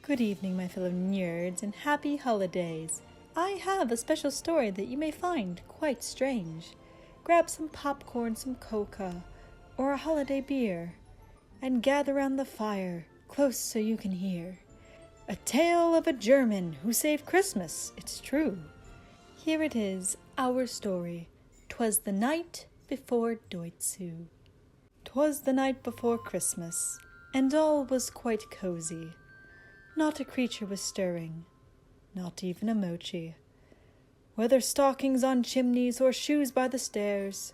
Good evening, my fellow nerds, and happy holidays. I have a special story that you may find quite strange. Grab some popcorn, some coca, or a holiday beer, and gather round the fire, close so you can hear. A tale of a German who saved Christmas, it's true. Here it is, our story. 'Twas the night before Doitsu. 'Twas the night before Christmas, and all was quite cozy. Not a creature was stirring, not even a mochi. Whether stockings on chimneys or shoes by the stairs,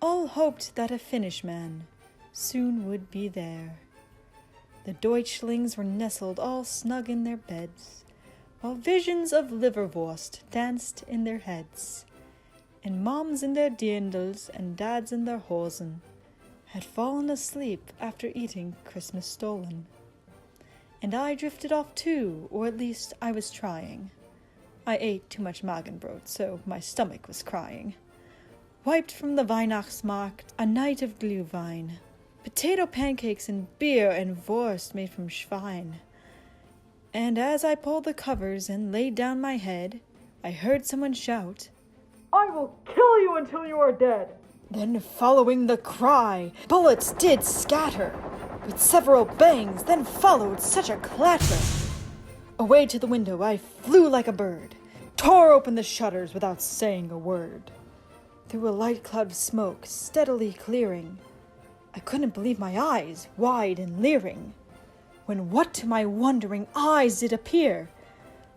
all hoped that a Finnish man soon would be there. The Deutschlings were nestled all snug in their beds, while visions of liverwurst danced in their heads, and moms in their dirndls and dads in their hosen had fallen asleep after eating Christmas stollen. And I drifted off too, or at least I was trying. I ate too much Magenbrot, so my stomach was crying. Wiped from the Weihnachtsmarkt, a night of Glühwein, potato pancakes and beer and Wurst made from Schwein. And as I pulled the covers and laid down my head, I heard someone shout, "I will kill you until you are dead!" Then following the cry, bullets did scatter, with several bangs, then followed such a clatter. Away to the window I flew like a bird, tore open the shutters without saying a word. Through a light cloud of smoke, steadily clearing, I couldn't believe my eyes, wide and leering, when what to my wondering eyes did appear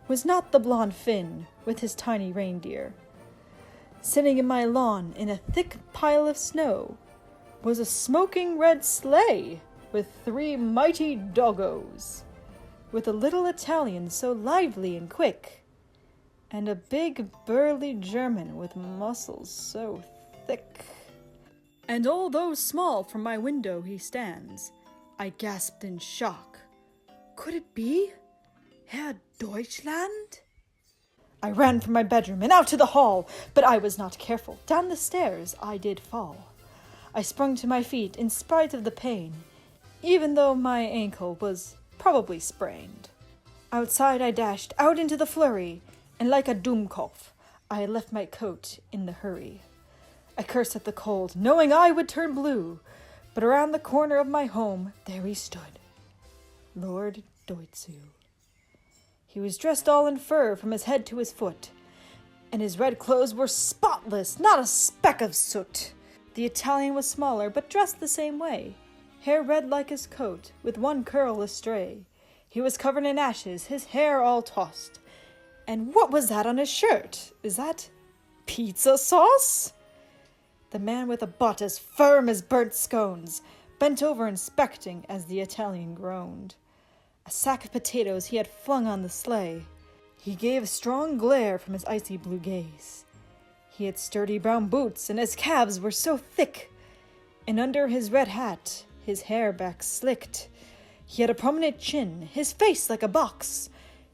was not the blond Finn with his tiny reindeer. Sitting in my lawn in a thick pile of snow was a smoking red sleigh with 3 mighty doggos, with a little Italian so lively and quick, and a big burly German with muscles so thick. And although small from my window he stands, I gasped in shock. Could it be Herr Deutschland? I ran from my bedroom and out to the hall, but I was not careful. Down the stairs I did fall. I sprung to my feet in spite of the pain, even though my ankle was probably sprained. Outside I dashed, out into the flurry, and like a Dummkopf, I had left my coat in the hurry. I cursed at the cold, knowing I would turn blue, but around the corner of my home, there he stood, Lord Doitsu. He was dressed all in fur from his head to his foot, and his red clothes were spotless, not a speck of soot. The Italian was smaller, but dressed the same way, hair red like his coat, with one curl astray. He was covered in ashes, his hair all tossed. And what was that on his shirt? Is that pizza sauce? The man with a butt as firm as burnt scones bent over inspecting as the Italian groaned. A sack of potatoes he had flung on the sleigh. He gave a strong glare from his icy blue gaze. He had sturdy brown boots, and his calves were so thick, and under his red hat, his hair back slicked. He had a prominent chin, his face like a box.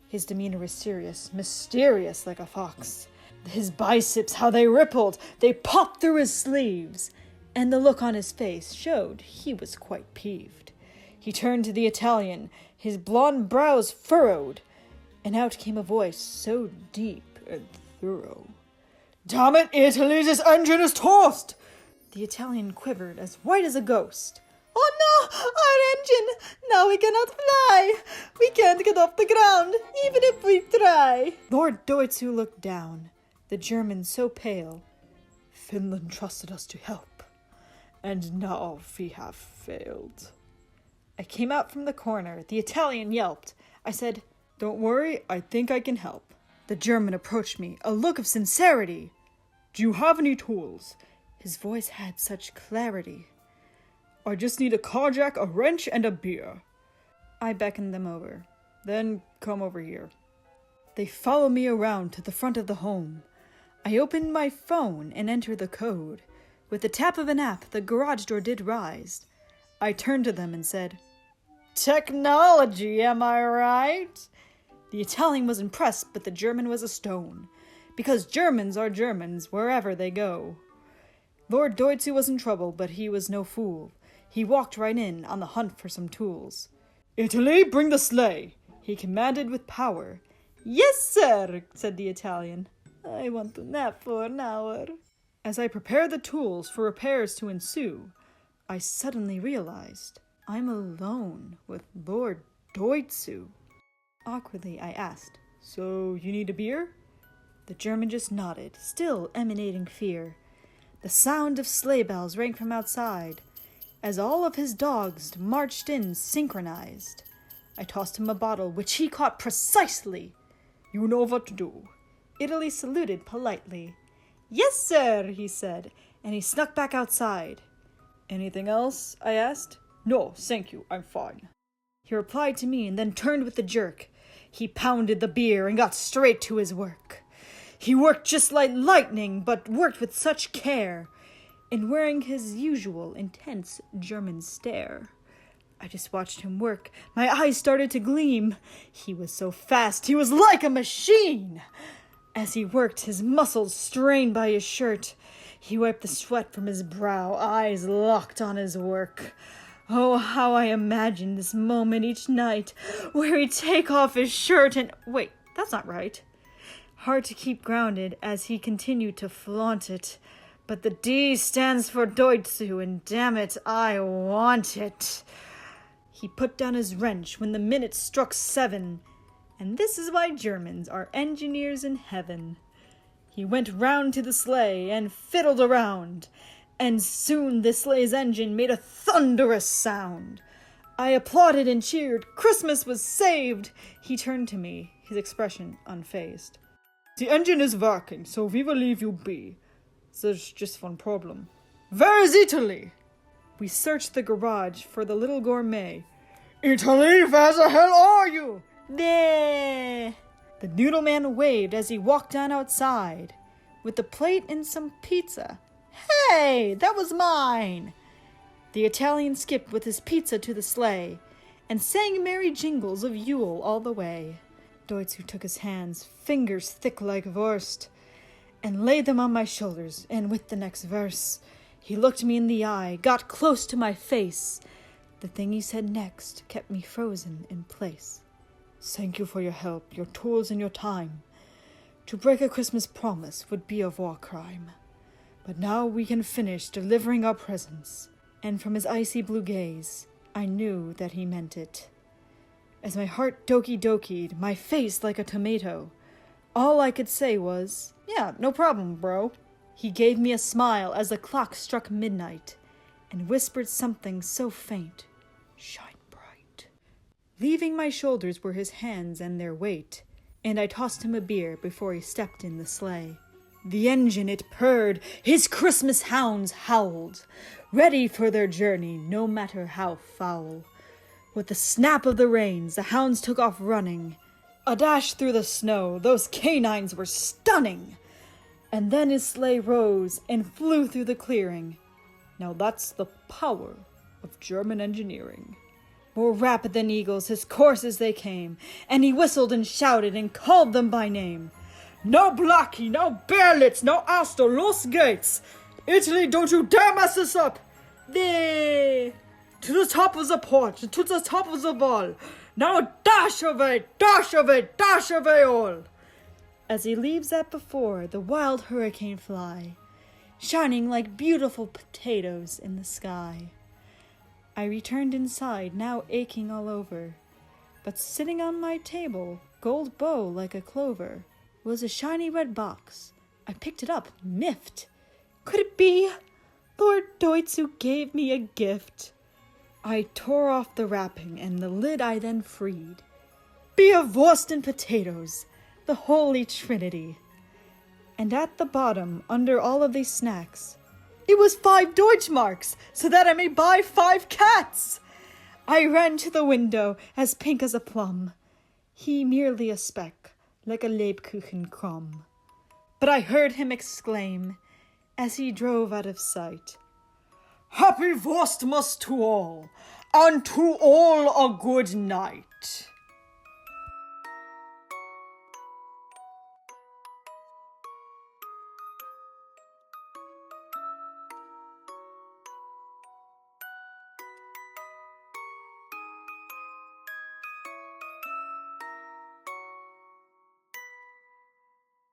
His demeanor was serious, mysterious like a fox. His biceps, how they rippled, they popped through his sleeves, and the look on his face showed he was quite peeved. He turned to the Italian, his blond brows furrowed, and out came a voice so deep and thorough. "Damn it, Italy, this engine is toast!" The Italian quivered as white as a ghost. "Oh no, our engine! Now we cannot fly! We can't get off the ground, even if we try!" Lord Doitsu looked down, the German so pale. "Finland trusted us to help, and now we have failed." I came out from the corner. The Italian yelped. I said, "Don't worry, I think I can help." The German approached me, a look of sincerity. "Do you have any tools?" His voice had such clarity. "I just need a car jack, a wrench, and a beer." I beckoned them over. "Then come over here." They followed me around to the front of the home. I opened my phone and entered the code. With the tap of an app, the garage door did rise. I turned to them and said, "Technology, am I right?" The Italian was impressed, but the German was a stone, because Germans are Germans wherever they go. Lord Doitsu was in trouble, but he was no fool. He walked right in, on the hunt for some tools. "Italy, bring the sleigh!" he commanded with power. "Yes, sir," said the Italian. "I want to nap for an hour." As I prepared the tools for repairs to ensue, I suddenly realized I'm alone with Lord Doitsu. Awkwardly, I asked, "So you need a beer?" The German just nodded, still emanating fear. The sound of sleigh bells rang from outside, as all of his dogs marched in synchronized. I tossed him a bottle, which he caught precisely. "You know what to do." Italy saluted politely. "Yes, sir," he said, and he snuck back outside. "Anything else?" I asked. "No, thank you, I'm fine." He replied to me and then turned with a jerk. He pounded the beer and got straight to his work. He worked just like lightning, but worked with such care, and wearing his usual intense German stare. I just watched him work. My eyes started to gleam. He was so fast, he was like a machine. As he worked, his muscles strained by his shirt. He wiped the sweat from his brow, eyes locked on his work. Oh, how I imagined this moment each night, where he'd take off his shirt and... Wait, that's not right. Hard to keep grounded as he continued to flaunt it. But the D stands for Doitsu, and damn it, I want it. He put down his wrench when the minute struck 7, and this is why Germans are engineers in heaven. He went round to the sleigh and fiddled around, and soon the sleigh's engine made a thunderous sound. I applauded and cheered. Christmas was saved. He turned to me, his expression unfazed. "The engine is working, so we will leave you be. There's just one problem. Where is Italy?" We searched the garage for the little gourmet. "Italy, where the hell are you?" "There." The noodle man waved as he walked on outside, with the plate and some pizza. "Hey, that was mine!" The Italian skipped with his pizza to the sleigh, and sang merry jingles of Yule all the way. Doitsu took his hands, fingers thick like wurst, and laid them on my shoulders, and with the next verse, he looked me in the eye, got close to my face. The thing he said next kept me frozen in place. "Thank you for your help, your tools, and your time. To break a Christmas promise would be a war crime. But now we can finish delivering our presents." And from his icy blue gaze, I knew that he meant it. As my heart doki-dokied, my face like a tomato, all I could say was, "Yeah, no problem, bro." He gave me a smile as the clock struck midnight, and whispered something so faint, "Shine bright." Leaving my shoulders were his hands and their weight, and I tossed him a beer before he stepped in the sleigh. The engine, it purred, his Christmas hounds howled, ready for their journey, no matter how foul. With the snap of the reins, the hounds took off running. A dash through the snow, those canines were stunning. And then his sleigh rose and flew through the clearing. Now that's the power of German engineering. More rapid than eagles, his coursers they came, and he whistled and shouted and called them by name. "Now Blackie, now Berlitz, now Astor, los geht's! Italy, don't you dare mess this up! There! To the top of the porch, to the top of the wall! Now dash away, dash away, dash away all!" As he leaves that before, the wild hurricane fly, shining like beautiful potatoes in the sky. I returned inside, now aching all over, but sitting on my table, gold bow like a clover, was a shiny red box. I picked it up, miffed. Could it be? Lord Doitsu gave me a gift. I tore off the wrapping, and the lid I then freed. Beerwurst and potatoes, the Holy Trinity. And at the bottom, under all of these snacks, it was 5 Deutschmarks, so that I may buy 5 cats. I ran to the window, as pink as a plum. He merely a speck, like a Lebkuchen crumb. But I heard him exclaim, as he drove out of sight, "Happy Wurstmas to all, and to all a good night."